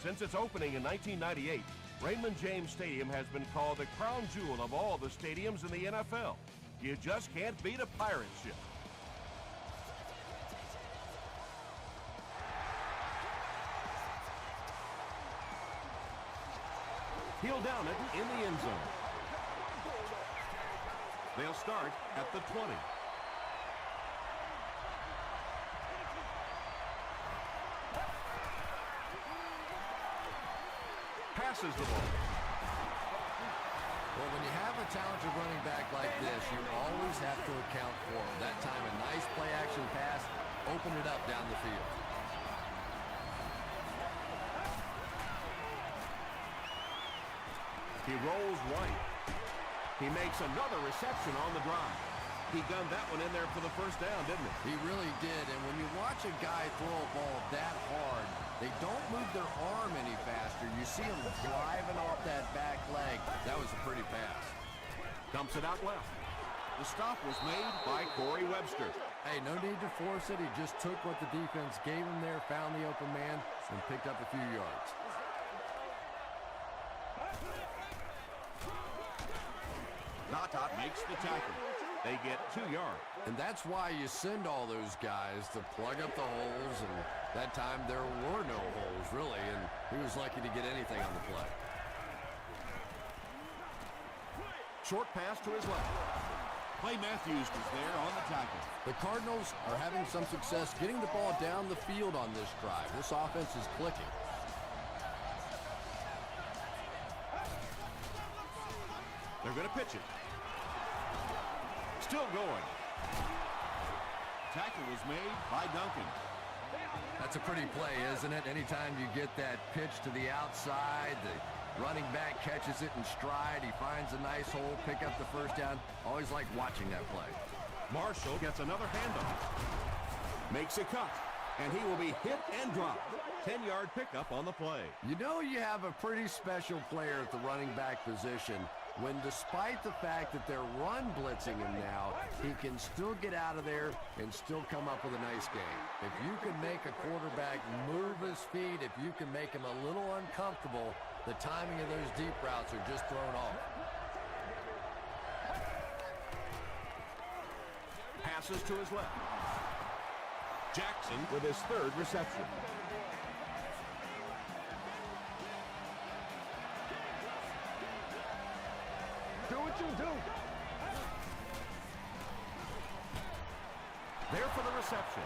Since its opening in 1998, Raymond James Stadium has been called the crown jewel of all the stadiums in the NFL. You just can't beat a pirate ship. He'll down it in the end zone. They'll start at the 20. Passes the ball. Well, when you have a talented running back like this, you always have to account for him. That time, a nice play-action pass, open it up down the field. He rolls right. He makes another reception on the drive. He gunned that one in there for the first down, didn't he? He really did, and when you watch a guy throw a ball that hard, they don't move their arm any faster. You see him driving off that back leg. That was a pretty pass. Dumps it out left. The stop was made by Corey Webster. Hey, no need to force it. He just took what the defense gave him there, found the open man, and picked up a few yards. Natat makes the tackle. They get 2 yards. And that's why you send all those guys to plug up the holes, and that time there were no holes, really, and he was lucky to get anything on the play. Short pass to his left. Clay Matthews was there on the tackle. The Cardinals are having some success getting the ball down the field on this drive. This offense is clicking. They're going to pitch it. Still going. Tackle was made by Duncan. That's a pretty play, isn't it? Anytime you get that pitch to the outside, the running back catches it in stride. He finds a nice hole, pick up the first down. Always like watching that play. Marshall gets another handoff. Makes a cut, and he will be hit and dropped. 10-yard pickup on the play. You know you have a pretty special player at the running back position when, despite the fact that they're run blitzing him now, he can still get out of there and still come up with a nice game. If you can make a quarterback move his feet, if you can make him a little uncomfortable, the timing of those deep routes are just thrown off. Passes to his left. Jackson with his 3rd reception. Do what you do. There for the reception.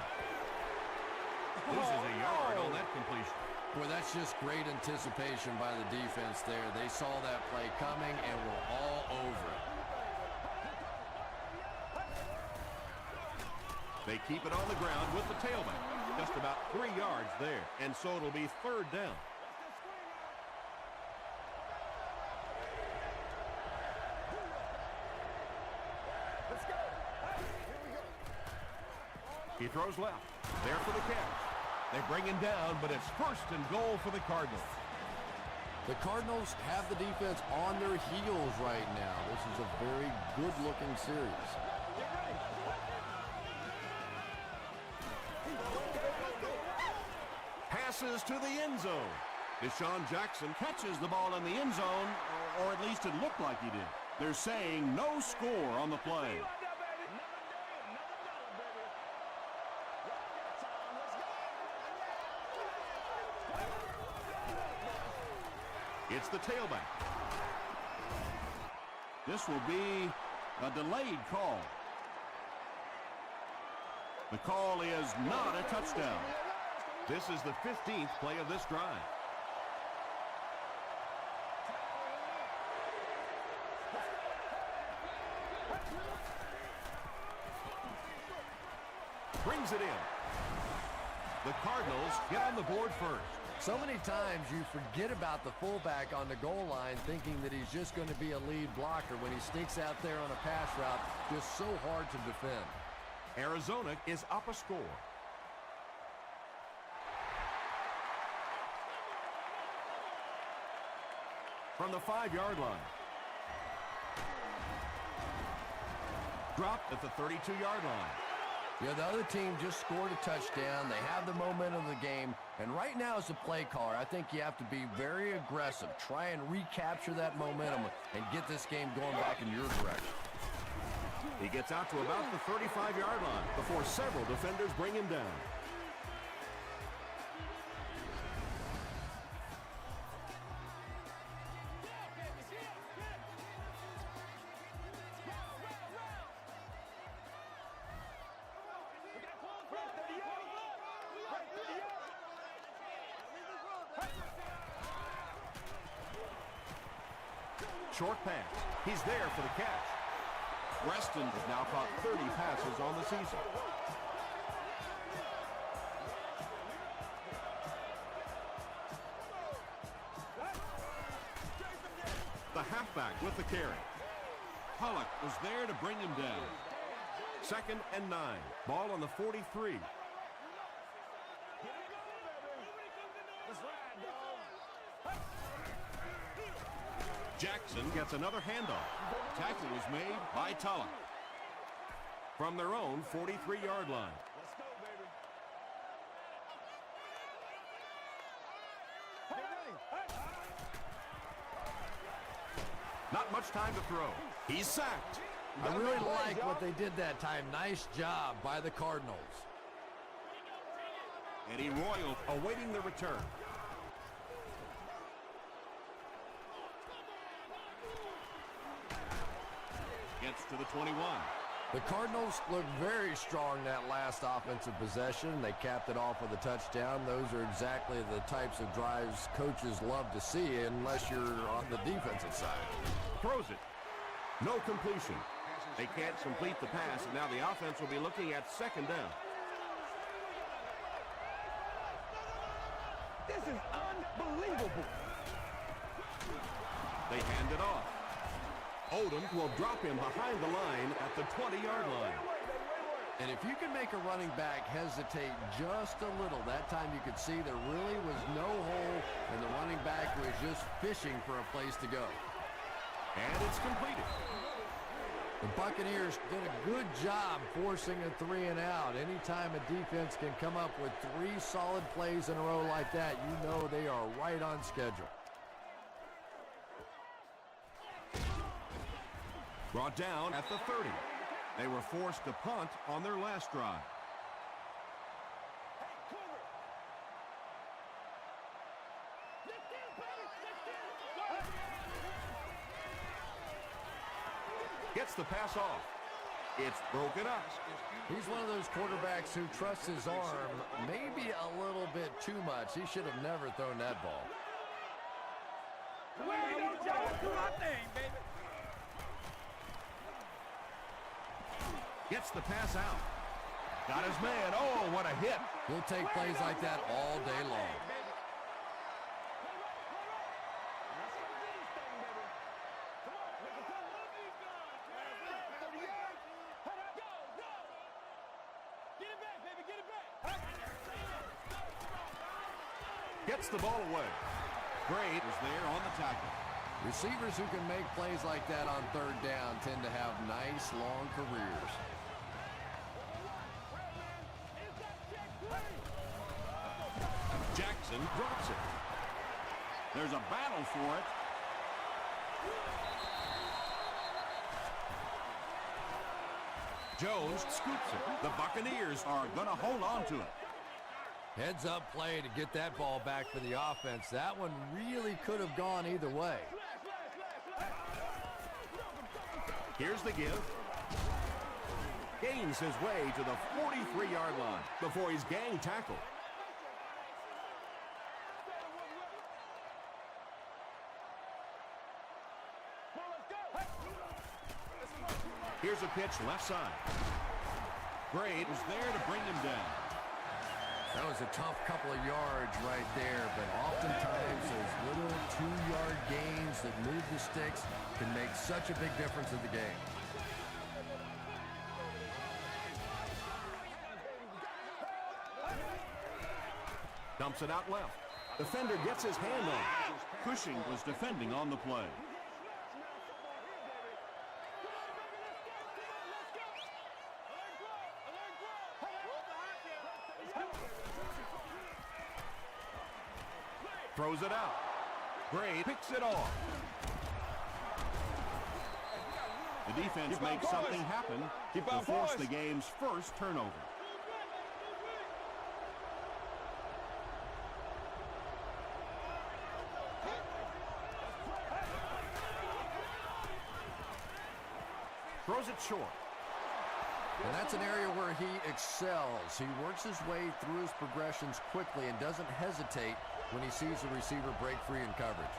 Loses a yard on that completion. Boy, that's just great anticipation by the defense there. They saw that play coming and were all over it. They keep it on the ground with the tailback. Just about 3 yards there, and so it'll be 3rd down. Let's go. Here we go. He throws left. There for the catch. They bring him down, but it's 1st and goal for the Cardinals. The Cardinals have the defense on their heels right now. This is a very good-looking series. Passes to the end zone. Deshaun Jackson catches the ball in the end zone, or at least it looked like he did. They're saying no score on the play. It's the tailback. This will be a delayed call. The call is not a touchdown. This is the 15th play of this drive. Brings it in. The Cardinals get on the board first. So many times you forget about the fullback on the goal line thinking that he's just going to be a lead blocker when he sneaks out there on a pass route, just so hard to defend. Arizona is up a score. From the 5-yard line. Dropped at the 32-yard line. Yeah, the other team just scored a touchdown. They have the momentum of the game. And right now as a play caller, I think you have to be very aggressive. Try and recapture that momentum and get this game going back in your direction. He gets out to about the 35-yard line before several defenders bring him down. Short pass. He's there for the catch. Reston has now caught 30 passes on the season. The halfback with the carry. Pollock was there to bring him down. 2nd and 9. Ball on the 43. Jackson gets another handoff. Tackle was made by Pollock from their own 43-yard line. Let's go, baby. Not much time to throw. He's sacked. I really like what they did that time. Nice job by the Cardinals. Eddie Royal awaiting the return. Gets to the 21. The Cardinals looked very strong that last offensive possession. They capped it off with a touchdown. Those are exactly the types of drives coaches love to see unless you're on the defensive side. Throws it. No completion. They can't complete the pass, and now the offense will be looking at 2nd down. This is unbelievable. They hand it off. Odom will drop him behind the line at the 20-yard line. And if you can make a running back hesitate just a little, that time you could see there really was no hole, and the running back was just fishing for a place to go. And it's completed. The Buccaneers did a good job forcing a 3 and out. Anytime a defense can come up with 3 solid plays in a row like that, you know they are right on schedule. Brought down at the 30. They were forced to punt on their last drive. Gets the pass off. It's broken up. He's one of those quarterbacks who trusts his arm maybe a little bit too much. He should have never thrown that ball. Gets the pass out. Got his man. Oh, what a hit. He'll take plays like that all day long. Gets the ball away. Great is there on the tackle. Receivers who can make plays like that on 3rd down tend to have nice, long careers. Jackson drops it. There's a battle for it. Jones scoops it. The Buccaneers are going to hold on to it. Heads up play to get that ball back for the offense. That one really could have gone either way. Here's the give. Gains his way to the 43-yard line before he's gang tackled. Here's a pitch left side. Braid was there to bring him down. That was a tough couple of yards right there, but oftentimes those little 2-yard gains that move the sticks can make such a big difference in the game. Dumps it out left. Defender gets his hand on it. Cushing was defending on the play. Throws it out. Gray picks it off. The defense makes something happen to force the game's first turnover. Throws it short. And that's an area where he excels. He works his way through his progressions quickly and doesn't hesitate when he sees the receiver break free in coverage.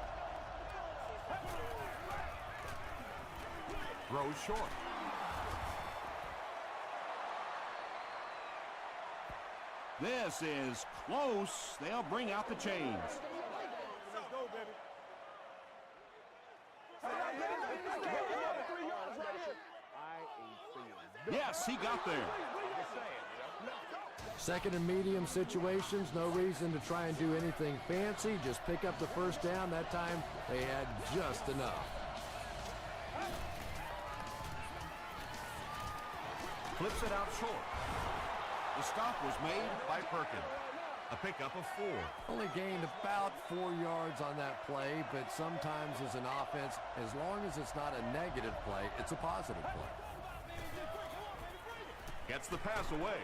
Throws short. This is close. They'll bring out the chains. Let's go, baby. Yes, he got there. Second and medium situations, no reason to try and do anything fancy. Just pick up the first down. That time they had just enough. Flips it out short. The stop was made by Perkins. A pickup of 4. Only gained about 4 yards on that play, but sometimes as an offense, as long as it's not a negative play, it's a positive play. Gets the pass away.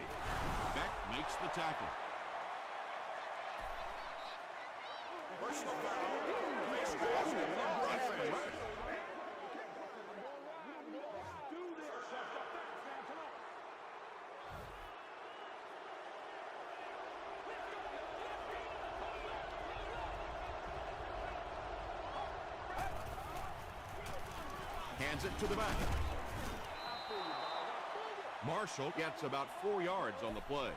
Beck makes the tackle. Hands it to the back. Marshall gets about 4 yards on the play.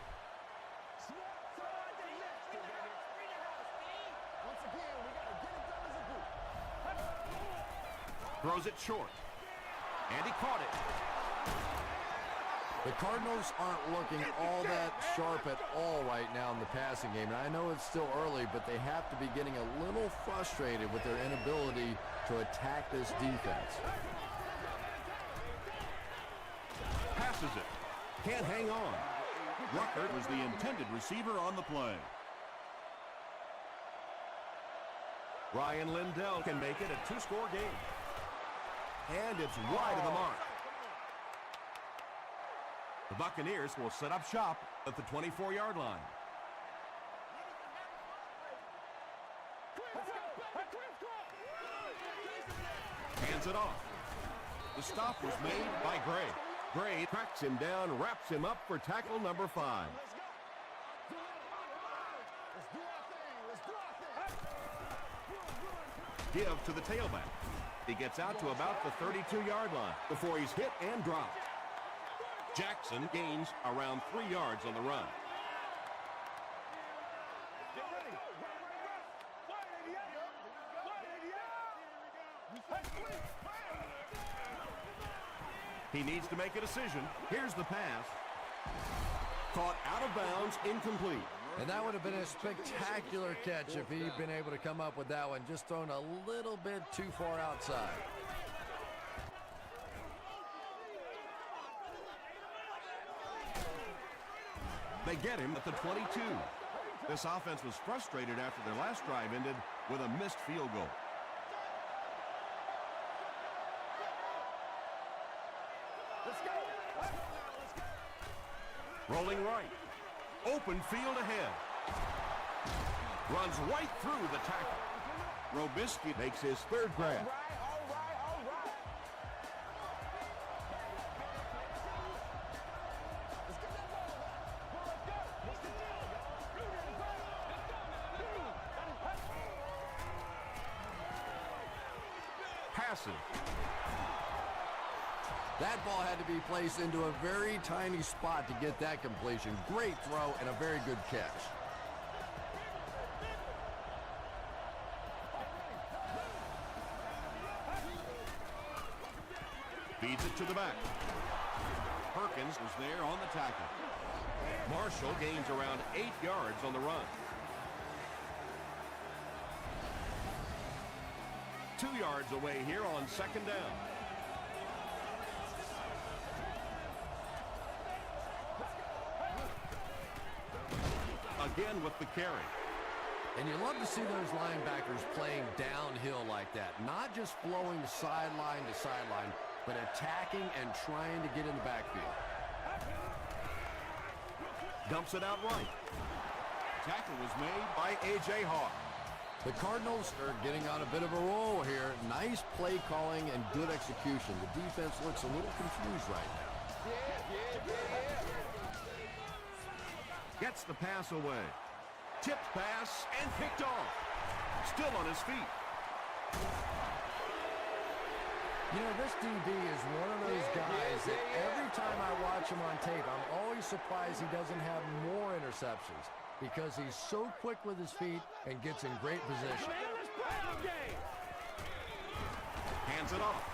Throws it short. And he caught it. The Cardinals aren't looking all that sharp at all right now in the passing game. And I know it's still early, but they have to be getting a little frustrated with their inability to attack this defense. Passes it. Can't hang on. Ruckert was the intended receiver on the play. Ryan Lindell can make it a 2-score game. And it's wide of the mark. The Buccaneers will set up shop at the 24-yard line. Hands it off. The stop was made by Gray. Gray tracks him down, wraps him up for tackle number 5. Give to the tailback. He gets out to about the 32-yard line before he's hit and dropped. Jackson gains around 3 yards on the run. He needs to make a decision. Here's the pass. Caught out of bounds, incomplete. And that would have been a spectacular catch if he'd been able to come up with that one, just thrown a little bit too far outside. They get him at the 22. This offense was frustrated after their last drive ended with a missed field goal. Rolling right. Open field ahead. Runs right through the tackle. Robisky makes his 3rd grab. Passive. That ball had to be placed into a very tiny spot to get that completion. Great throw and a very good catch. Feeds it to the back. Perkins was there on the tackle. Marshall gains around 8 yards on the run. 2 yards away here on 2nd down. Again with the carry. And you love to see those linebackers playing downhill like that. Not just flowing sideline to sideline, but attacking and trying to get in the backfield. Dumps it out right. Tackle was made by A.J. Hawk. The Cardinals are getting on a bit of a roll here. Nice play calling and good execution. The defense looks a little confused right now. Gets the pass away. Tipped pass and picked off. Still on his feet. You know, this DB is one of those guys that every time I watch him on tape, I'm always surprised he doesn't have more interceptions because he's so quick with his feet and gets in great position. Hands it off.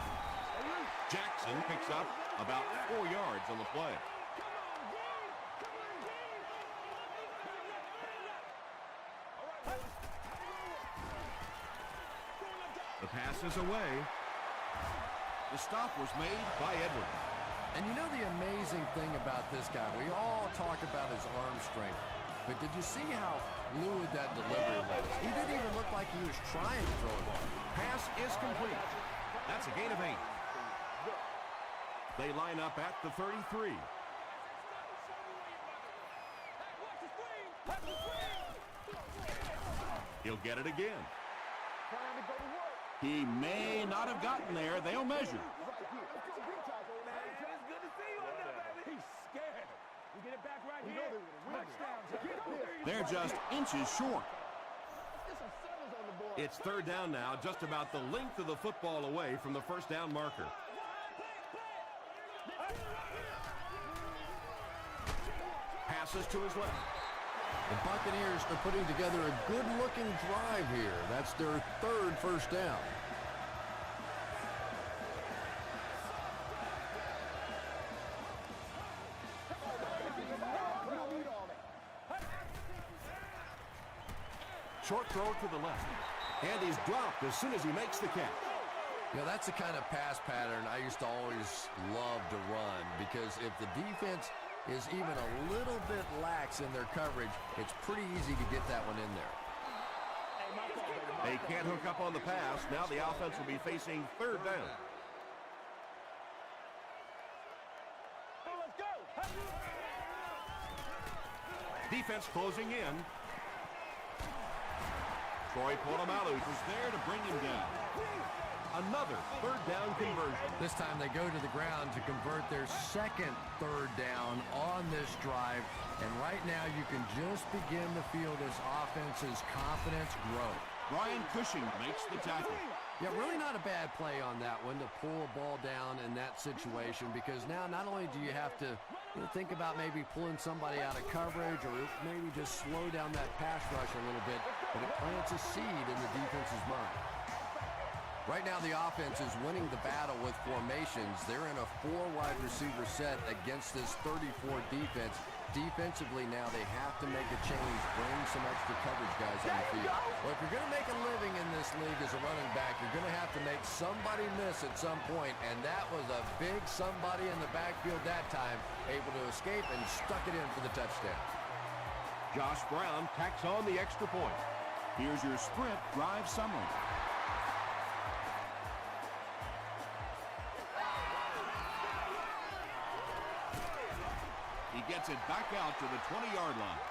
Jackson picks up about 4 yards on the play. The pass is away. The stop was made by Edwards. And you know the amazing thing about this guy, we all talk about his arm strength, but did you see how fluid that delivery was? He didn't even look like he was trying to throw it. Pass is complete. That's a gain of 8. They line up at the 33. He'll get it again. He may not have gotten there. They'll measure. They're just inches short. It's third down now, just about the length of the football away from the first down marker. Passes to his left. The Buccaneers are putting together a good-looking drive here. That's their third first down. Short throw to the left. And he's dropped as soon as he makes the catch. You know, that's the kind of pass pattern I used to always love to run, because if the defense is even a little bit lax in their coverage, it's pretty easy to get that one in there. They can't hook up on the pass. Now the offense will be facing third down. Defense closing in. Troy Polamalu was there to bring him down. Another third down conversion. This time they go to the ground to convert their second third down on this drive. And right now you can just begin to feel this offense's confidence grow. Brian Cushing makes the tackle. Yeah, really not a bad play on that one to pull a ball down in that situation, because now not only do you have to think about maybe pulling somebody out of coverage or maybe just slow down that pass rush a little bit, but it plants a seed in the defense's mind. Right now the offense is winning the battle with formations. They're in a 4 wide receiver set against this 34 defense. Defensively now they have to make a change, bring some extra coverage guys on the field. Well, if you're going to make a living in this league as a running back, you're going to have to make somebody miss at some point, and that was a big somebody in the backfield that time, able to escape and stuck it in for the touchdown. Josh Brown tacks on the extra point. Here's your sprint drive summary. He gets it back out to the 20-yard line.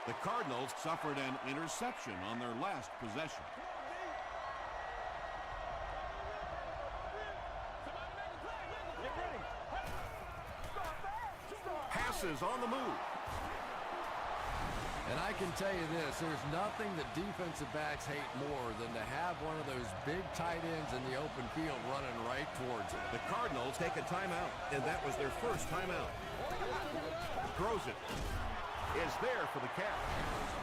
The Cardinals suffered an interception on their last possession. Passes on the move. And I can tell you this, there's nothing that defensive backs hate more than to have one of those big tight ends in the open field running right towards them. The Cardinals take a timeout, and that was their first timeout. Throws it. Is there for the catch.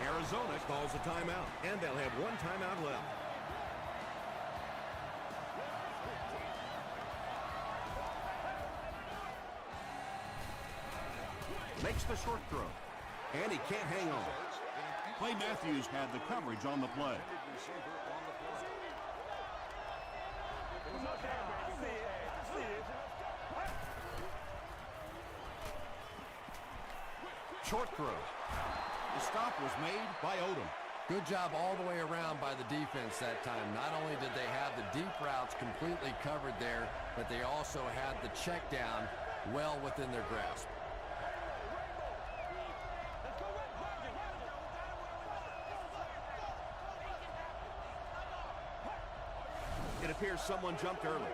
Arizona calls a timeout, and they'll have one timeout left. Makes the short throw, and he can't hang on. Clay Matthews had the coverage on the play. Short throw. The stop was made by Odom. Good job all the way around by the defense that time. Not only did they have the deep routes completely covered there, but they also had the check down well within their grasp. It appears someone jumped early.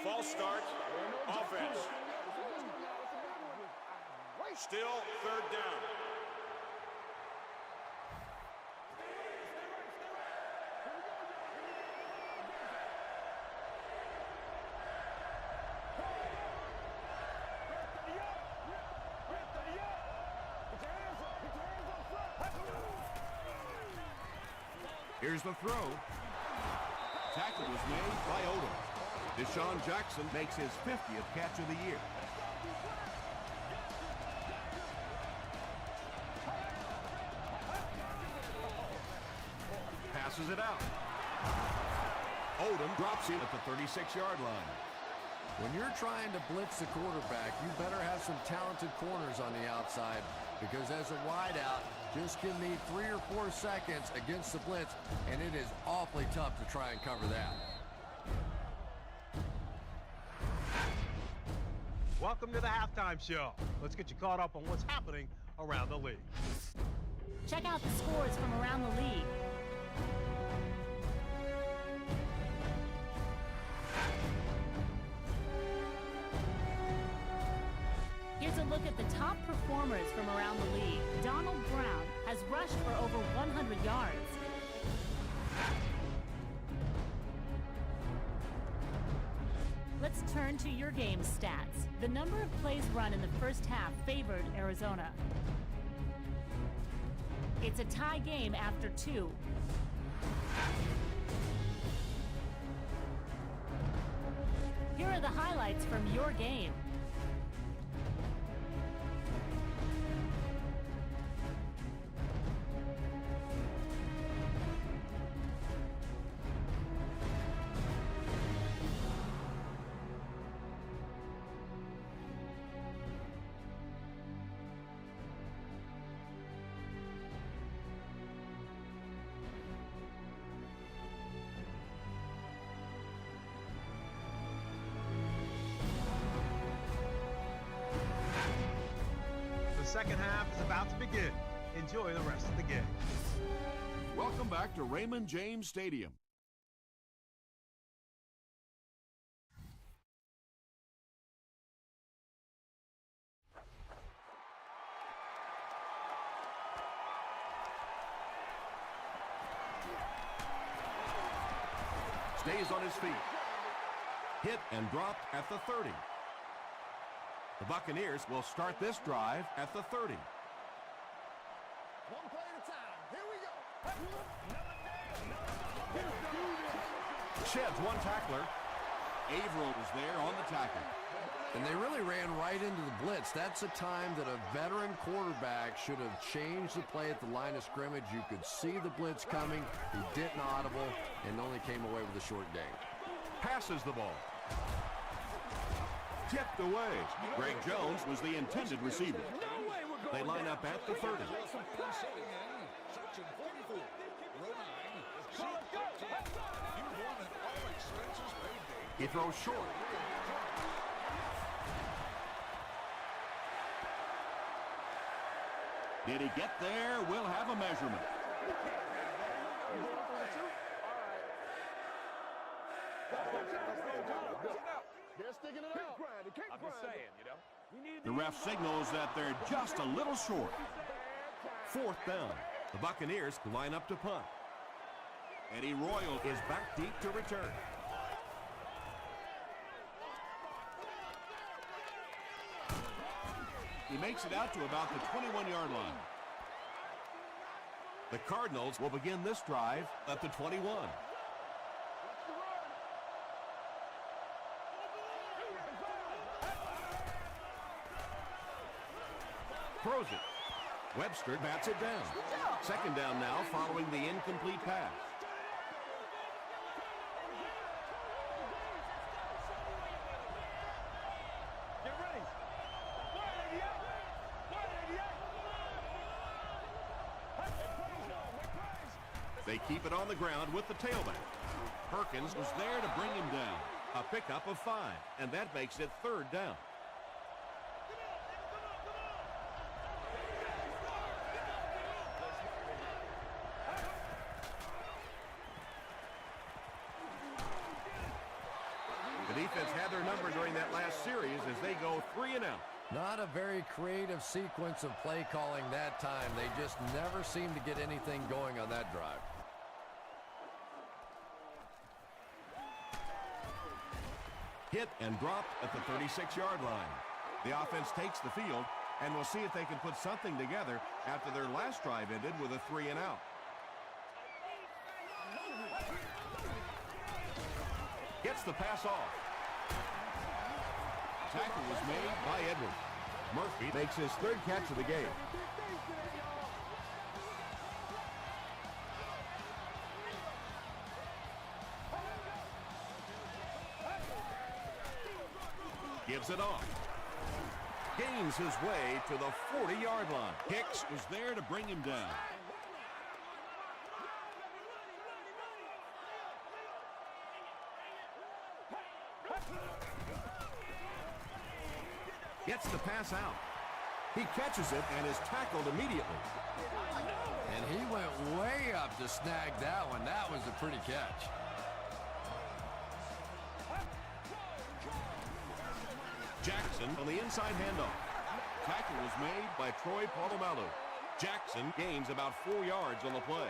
False start, offense. Still third down. Here's the throw. Tackle was made by Odom. Deshaun Jackson makes his 50th catch of the year. Passes it out. Odom drops him at the 36-yard line. When you're trying to blitz the quarterback, you better have some talented corners on the outside, because as a wideout, just give me 3 or 4 seconds against the blitz, and it is awfully tough to try and cover that. Welcome to the halftime show. Let's get you caught up on what's happening around the league. Check out the scores from around the league. Here's a look at the top performers from around the league. Donald Brown has rushed for over 100 yards. Let's turn to your game stats. The number of plays run in the first half favored Arizona. It's a tie game after 2. Here are the highlights from your game. The second half is about to begin. Enjoy the rest of the game. Welcome back to Raymond James Stadium. Stays on his feet. Hit and dropped at the 30. The Buccaneers will start this drive at the 30. One play at a time. Here we go. Sheds one tackler. Averill was there on the tackle. And they really ran right into the blitz. That's a time that a veteran quarterback should have changed the play at the line of scrimmage. You could see the blitz coming. He didn't audible and only came away with a short gain. Passes the ball. Tipped away. Greg Jones was the intended receiver. They line up at the 30. He throws short. Did he get there? We'll have a measurement. They're sticking it out. I'm just saying, you know. The ref signals that they're just a little short. 4th down. The Buccaneers line up to punt. Eddie Royal is back deep to return. He makes it out to about the 21-yard line. The Cardinals will begin this drive at the 21. Throws it. Webster bats it down. 2nd down now following the incomplete pass. They keep it on the ground with the tailback. Perkins was there to bring him down. A pickup of 5, and that makes it 3rd down. The defense had their number during that last series as they go 3 and out. Not a very creative sequence of play calling that time. They just never seem to get anything going on that drive. Hit and dropped at the 36-yard line. The offense takes the field, and we'll see if they can put something together after their last drive ended with a 3 and out. Gets the pass off. Tackle was made by Edwards. Murphy makes his 3rd catch of the game. Gives it off. Gains his way to the 40-yard line. Hicks was there to bring him down. Gets the pass out. He catches it and is tackled immediately. And he went way up to snag that one. That was a pretty catch. Jackson on the inside handoff. Tackle was made by Troy Polamalu. Jackson gains about 4 yards on the play.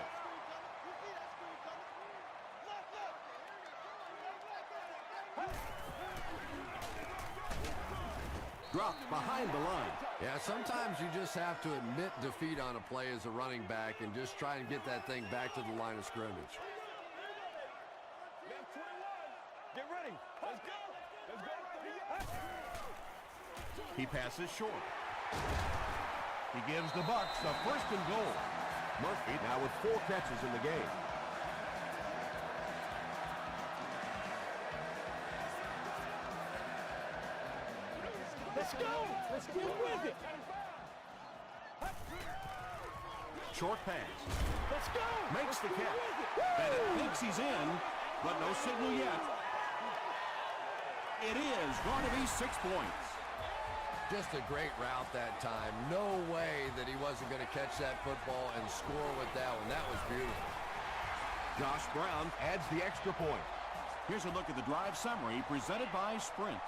Dropped behind the line. Yeah, sometimes you just have to admit defeat on a play as a running back and just try and get that thing back to the line of scrimmage. Get ready. Let's go. Let's go. He passes short. He gives the Bucs a 1st and goal. Murphy now with 4 catches in the game. Let's go. Let's get with it. Short pass. Let's go. Makes the catch. And it thinks he's in, but no signal yet. It is going to be 6 points. Just a great route that time. No way that he wasn't going to catch that football and score with that one. That was beautiful. Josh Brown adds the extra point. Here's a look at the drive summary presented by Sprint.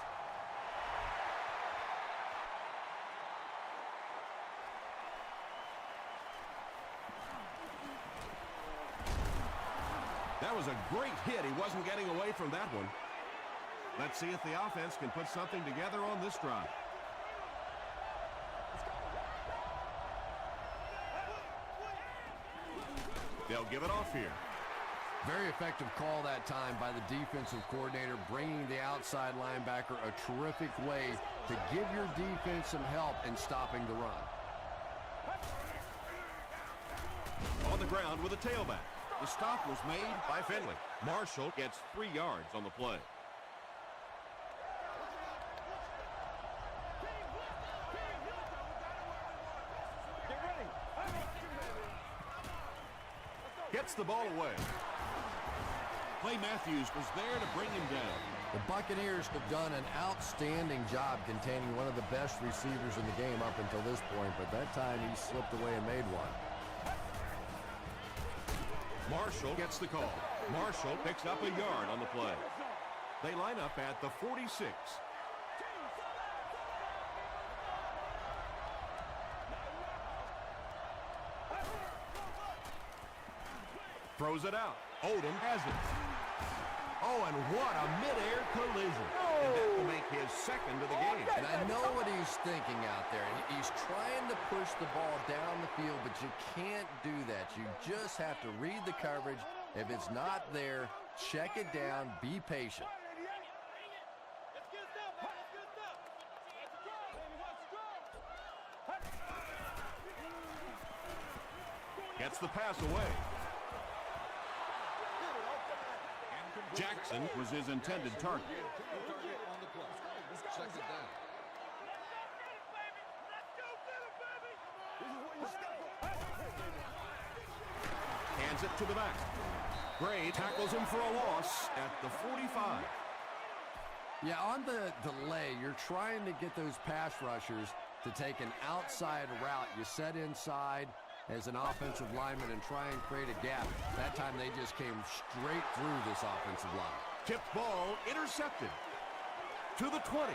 That was a great hit. He wasn't getting away from that one. Let's see if the offense can put something together on this drive. They'll give it off here. Very effective call that time by the defensive coordinator, bringing the outside linebacker a terrific way to give your defense some help in stopping the run. On the ground with a tailback. The stop was made by Finley. Marshall gets 3 yards on the play. Gets the ball away. Clay Matthews was there to bring him down. The Buccaneers have done an outstanding job containing one of the best receivers in the game up until this point, but that time he slipped away and made one. Marshall gets the call. Marshall picks up a yard on the play. They line up at the 46. Throws it out. Odom has it. Oh, and what a mid-air collision. And that will make his 2nd of the game. And I know what he's thinking out there. He's trying to push the ball down the field, but you can't do that. You just have to read the coverage. If it's not there, check it down, be patient. Gets the pass away. Jackson was his intended target. Hands it to the back. Gray tackles him for a loss at the 45. Yeah, on the delay, you're trying to get those pass rushers to take an outside route. You set inside as an offensive lineman and try and create a gap. That time they just came straight through this offensive line. Tipped ball intercepted to the 20.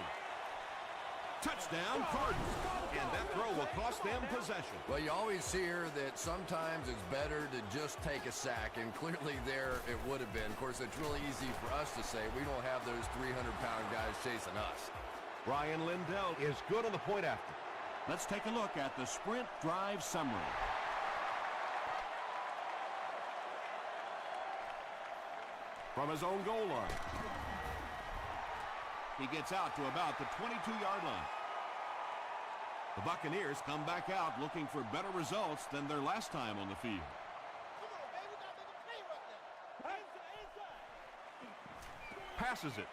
Touchdown, Cardinals. And that throw will cost them possession. Well, you always hear that sometimes it's better to just take a sack, and clearly there it would have been. Of course, it's really easy for us to say. We don't have those 300-pound guys chasing us. Ryan Lindell is good on the point after. Let's take a look at the sprint drive summary. From his own goal line. He gets out to about the 22-yard line. The Buccaneers come back out looking for better results than their last time on the field. Passes it.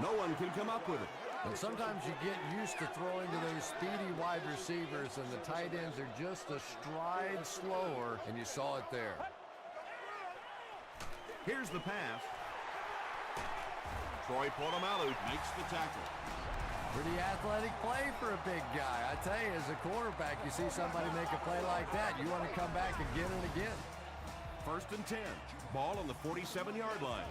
No one can come up with it. And sometimes you get used to throwing to those speedy wide receivers, and the tight ends are just a stride slower, and you saw it there. Here's the pass. Troy Polamalu makes the tackle. Pretty athletic play for a big guy. I tell you, as a quarterback, you see somebody make a play like that, you want to come back again and again. 1st and 10. Ball on the 47-yard line.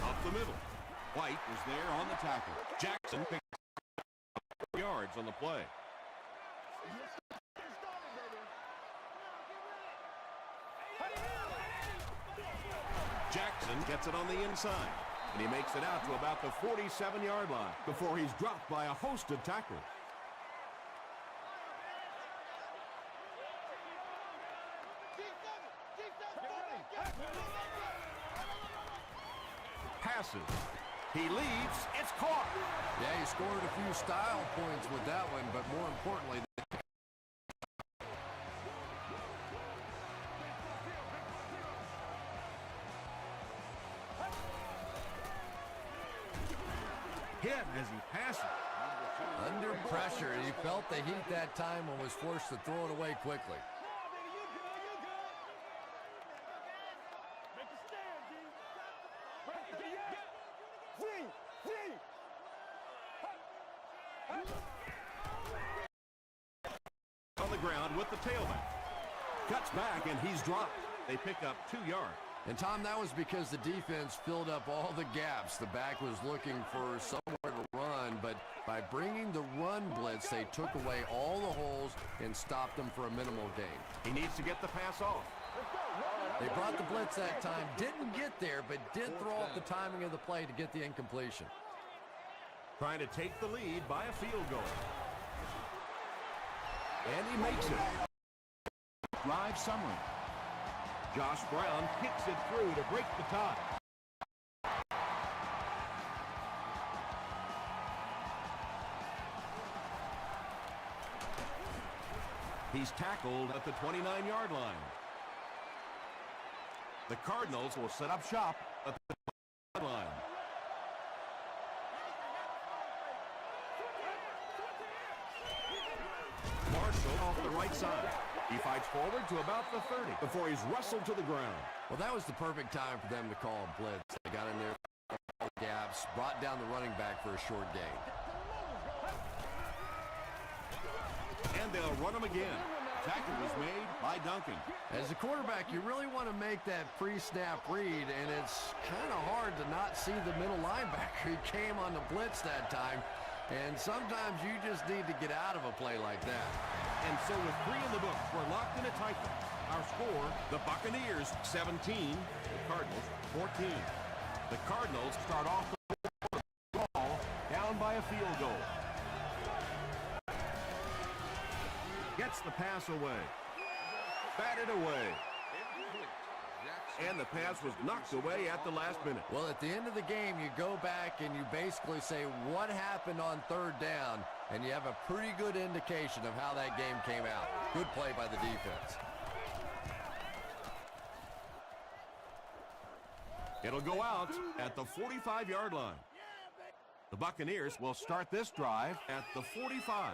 Up the middle. White was there on the tackle. Jackson picked up yards on the play. Jackson gets it on the inside, and he makes it out to about the 47-yard line before he's dropped by a host of tacklers. Passes. He leads. It's caught. Yeah, he scored a few style points with that one, but more importantly, hit as he passes. under pressure. He felt the heat that time and was forced to throw it away quickly. On the ground with the tailback. Cuts back and he's dropped. They pick up 2 yards. And, Tom, that was because the defense filled up all the gaps. The back was looking for somewhere to run, but by bringing the run blitz, they took away all the holes and stopped them for a minimal gain. He needs to get the pass off. They brought the blitz that time, didn't get there, but did throw off the timing of the play to get the incompletion. Trying to take the lead by a field goal. And he makes it. Drive summary. Josh Brown kicks it through to break the tie. He's tackled at the 29-yard line. The Cardinals will set up shop at the 29-yard line. Marshall off the right side. He fights forward to about the 30 before he's wrestled to the ground. Well, that was the perfect time for them to call a blitz. They got in there, gaps, brought down the running back for a short gain. And they'll run him again. Tackle was made by Duncan. As a quarterback, you really want to make that pre-snap read, and it's kind of hard to not see the middle linebacker. He came on the blitz that time, and sometimes you just need to get out of a play like that. And so with 3 in the books, we're locked in a tight one. Our score, the Buccaneers 17, the Cardinals 14. The Cardinals start off the ball down by a field goal. Gets the pass away. Batted away. And the pass was knocked away at the last minute. Well, at the end of the game, you go back and you basically say what happened on 3rd down, and you have a pretty good indication of how that game came out. Good play by the defense. It'll go out at the 45-yard line. The Buccaneers will start this drive at the 45.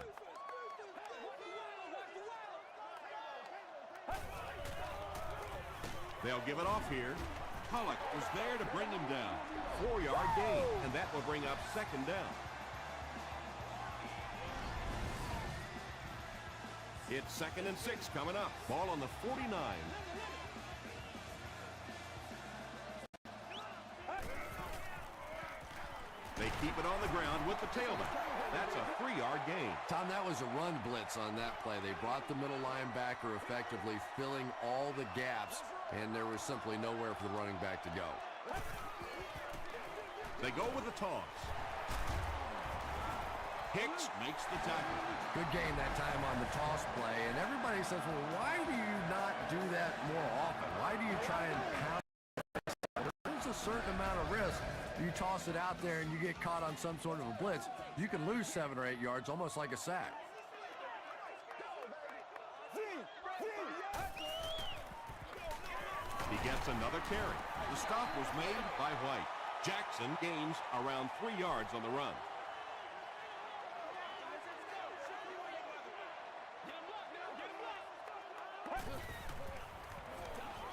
They'll give it off here. Pollock is there to bring him down. 4-yard gain, and that will bring up second down. It's 2nd and 6 coming up. Ball on the 49. They keep it on the ground with the tailback. That's a 3-yard gain. Tom, that was a run blitz on that play. They brought the middle linebacker effectively filling all the gaps, and there was simply nowhere for the running back to go. They go with the toss. Hicks makes the tackle. Good gain that time on the toss play, and everybody says, well, why do you not do that more often? Why do you try and pound? There's a certain amount of risk. You toss it out there and you get caught on some sort of a blitz, you can lose 7 or 8 yards, almost like a sack. He gets another carry. The stop was made by White. Jackson gains around 3 yards on the run.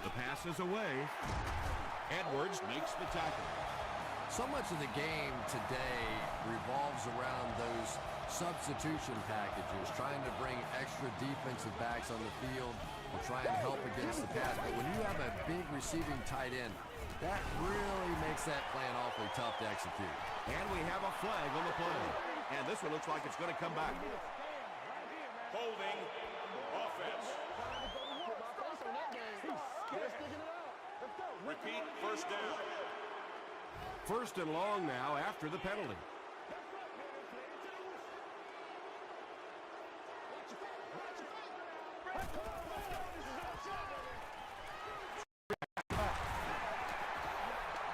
The pass is away. Edwards makes the tackle. So much of the game today revolves around those substitution packages, trying to bring extra defensive backs on the field to try and help against the pass. But when you have a big receiving tight end, that really makes that plan awfully tough to execute. And we have a flag on the play. And this one looks like it's going to come back. Holding offense. Repeat, first down. 1st and long now after the penalty.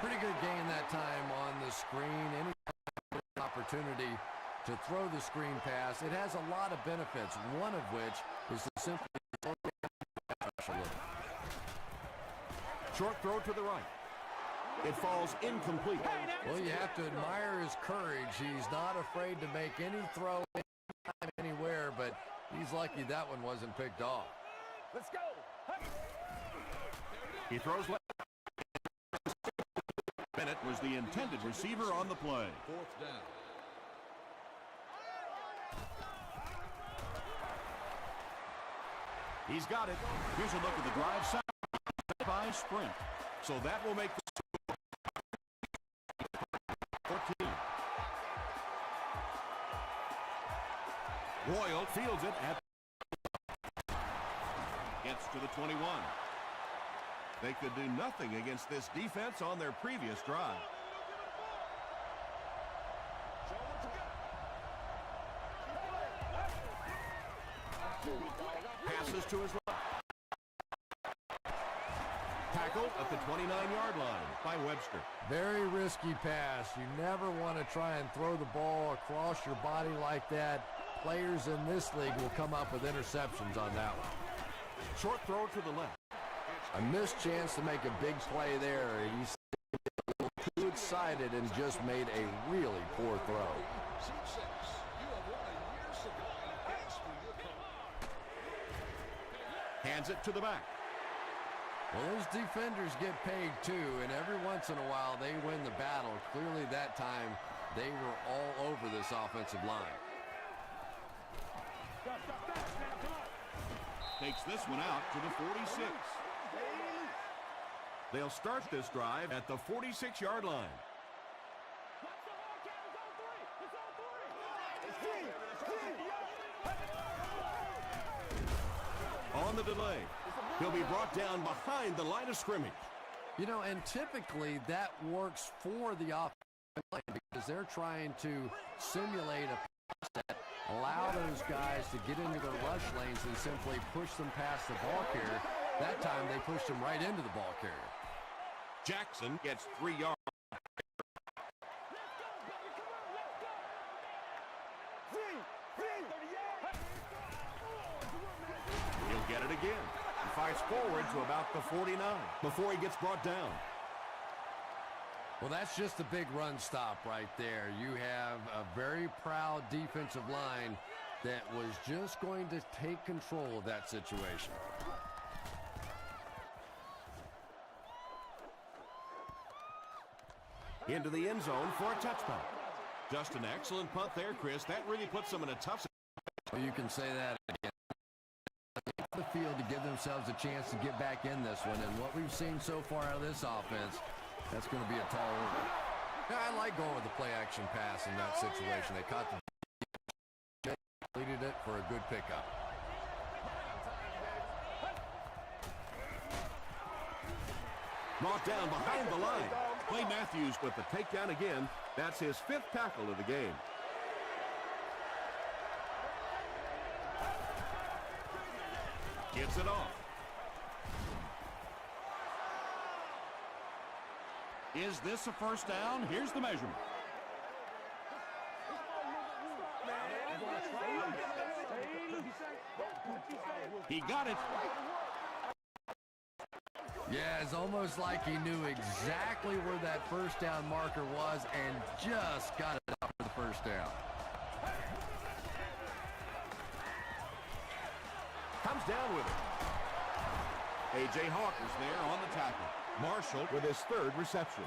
Pretty good gain that time on the screen. Any opportunity to throw the screen pass. It has a lot of benefits, one of which is to simply slow down a little. Short throw to the right. It falls incomplete. Well, you have to admire his courage. He's not afraid to make any throw anytime, anywhere, but he's lucky that one wasn't picked off. Let's go. He throws left. Bennett was the intended receiver on the play. 4th down. He's got it. Here's a look at the drive side by sprint. So that will make the 14. Royal fields it at gets to the 21. They could do nothing against this defense on their previous drive. Passes to his left. Tackled at the 29-yard line by Webster. Very risky pass. You never want to try and throw the ball across your body like that. Players in this league will come up with interceptions on that one. Short throw to the left. A missed chance to make a big play there. He's a little too excited and just made a really poor throw. Hands it to the back. Well, those defenders get paid too, and every once in a while they win the battle. Clearly that time they were all over this offensive line. Takes this one out to the 46. They'll start this drive at the 46-yard line. On the delay, he'll be brought down behind the line of scrimmage. You know, and typically that works for the offensive line because they're trying to simulate a pass set, allow those guys to get into their rush lanes and simply push them past the ball carrier. That time they pushed them right into the ball carrier. Jackson gets 3 yards. He'll get it again. He fights forward to about the 49 before he gets brought down. Well, that's just a big run stop right there. You have a very proud defensive line that was just going to take control of that situation. Into the end zone for a touchdown. Just an excellent punt there, Chris. That really puts them in a tough situation. Well, you can say that again. The field to give themselves a chance to get back in this one, and what we've seen so far out of this offense, that's going to be a tall order. Yeah, I like going with the play-action pass in that situation. They caught the completed it for a good pickup. Brought down behind the line. Clay Matthews with the takedown again. That's his 5th tackle of the game. Gets it off. Is this a first down? Here's the measurement. He got it. Yeah, it's almost like he knew exactly where that first down marker was and just got it out for the first down. Comes down with it. A.J. Hawkins there on the tackle. Marshall with his 3rd reception.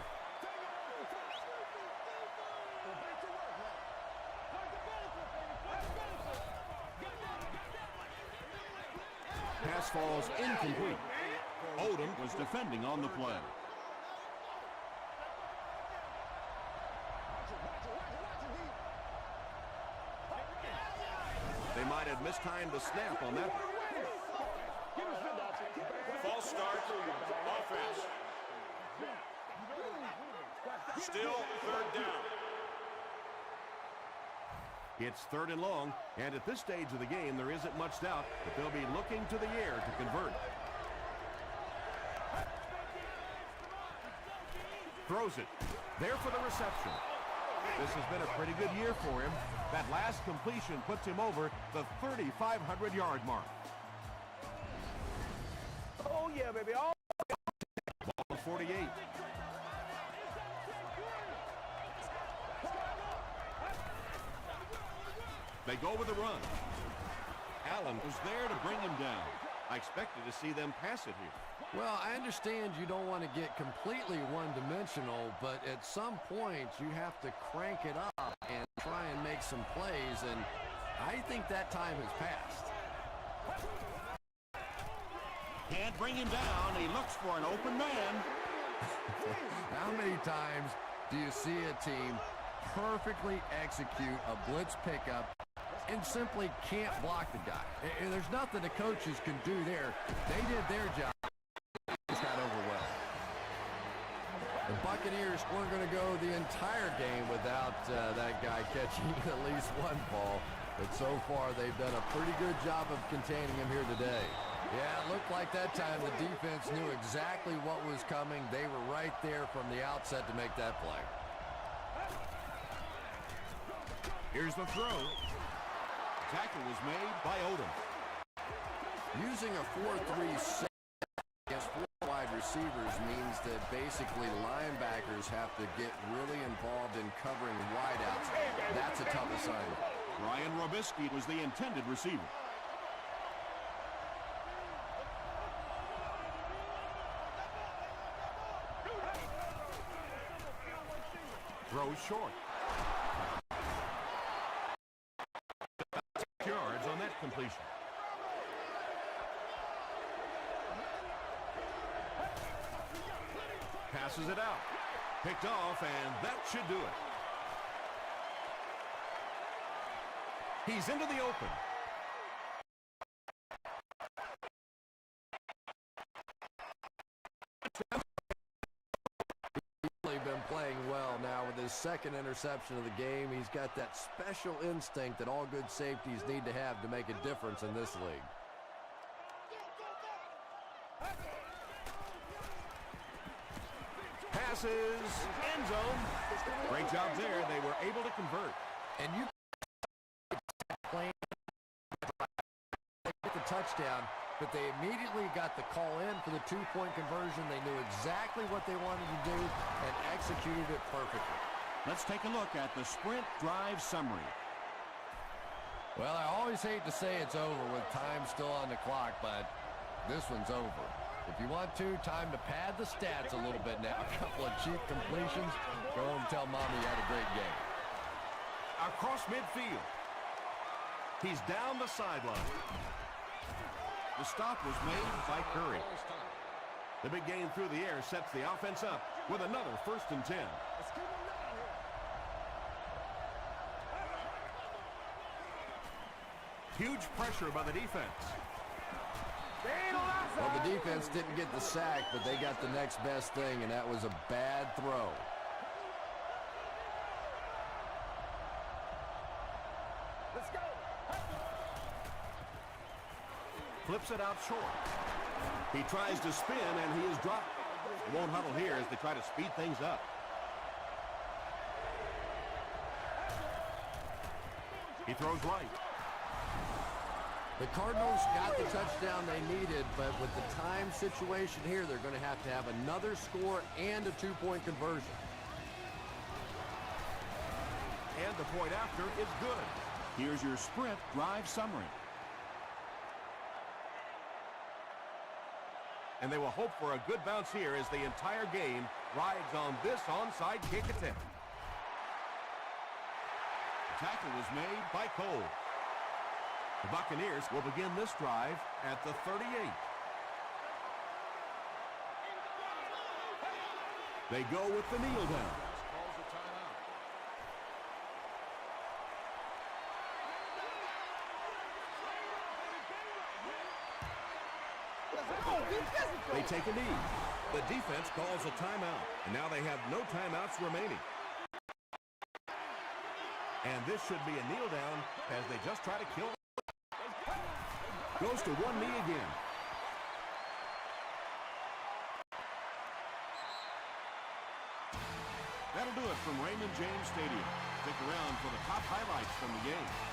Pass falls incomplete. Odom was defending on the play. They might have mistimed the snap on that. False start. Offense. Still 3rd down. It's 3rd and long, and at this stage of the game, there isn't much doubt that they'll be looking to the air to convert. Throws it. There for the reception. This has been a pretty good year for him. That last completion puts him over the 3,500-yard mark. Oh, yeah, baby. Oh. Ball 48. They go with the run. Allen was there to bring him down. I expected to see them pass it here. Well, I understand you don't want to get completely one-dimensional, but at some point you have to crank it up and try and make some plays, and I think that time has passed. Can't bring him down. He looks for an open man. How many times do you see a team perfectly execute a blitz pickup and simply can't block the guy? And there's nothing the coaches can do there. They did their job. Just got overwhelmed. The Buccaneers weren't going to go the entire game without that guy catching at least one ball. But so far, they've done a pretty good job of containing him here today. Yeah, it looked like that time the defense knew exactly what was coming. They were right there from the outset to make that play. Here's the throw. Tackle was made by Odom. Using a 4-3 set against 4 wide receivers means that basically linebackers have to get really involved in covering wideouts. That's a tough assignment. Ryan Robisky was the intended receiver. Throws short. Yards on that completion. Passes it out. Picked off, and that should do it. He's into the open. Been playing well now with his 2nd interception of the game. He's got that special instinct that all good safeties need to have to make a difference in this league. Passes, end zone. Great job there. They were able to convert. And you playing the touchdown, but they immediately got the call in for the two-point conversion. They knew exactly what they wanted to do and executed it perfectly. Let's take a look at the sprint drive summary. Well, I always hate to say it's over with time still on the clock, but this one's over. If you want to, time to pad the stats a little bit now. A couple of cheap completions. Go home and tell Mommy you had a great game. Across midfield. He's down the sideline. The stop was made by Curry. The big game through the air sets the offense up with another 1st and 10. Let's keep them down here. Huge pressure by the defense. Well, the defense didn't get the sack, but they got the next best thing, and that was a bad throw. Let's go. Flips it out short. He tries to spin, and he is dropped. He won't huddle here as they try to speed things up. He throws right. The Cardinals got the touchdown they needed, but with the time situation here, they're going to have another score and a two-point conversion. And the point after is good. Here's your sprint drive summary. And they will hope for a good bounce here as the entire game rides on this onside kick attempt. The tackle was made by Cole. The Buccaneers will begin this drive at the 38. They go with the kneel down. They take a knee. The defense calls a timeout, and now they have no timeouts remaining. And this should be a kneel down as they just try to kill. Goes to one knee again. That'll do it from Raymond James Stadium. Stick around for the top highlights from the game.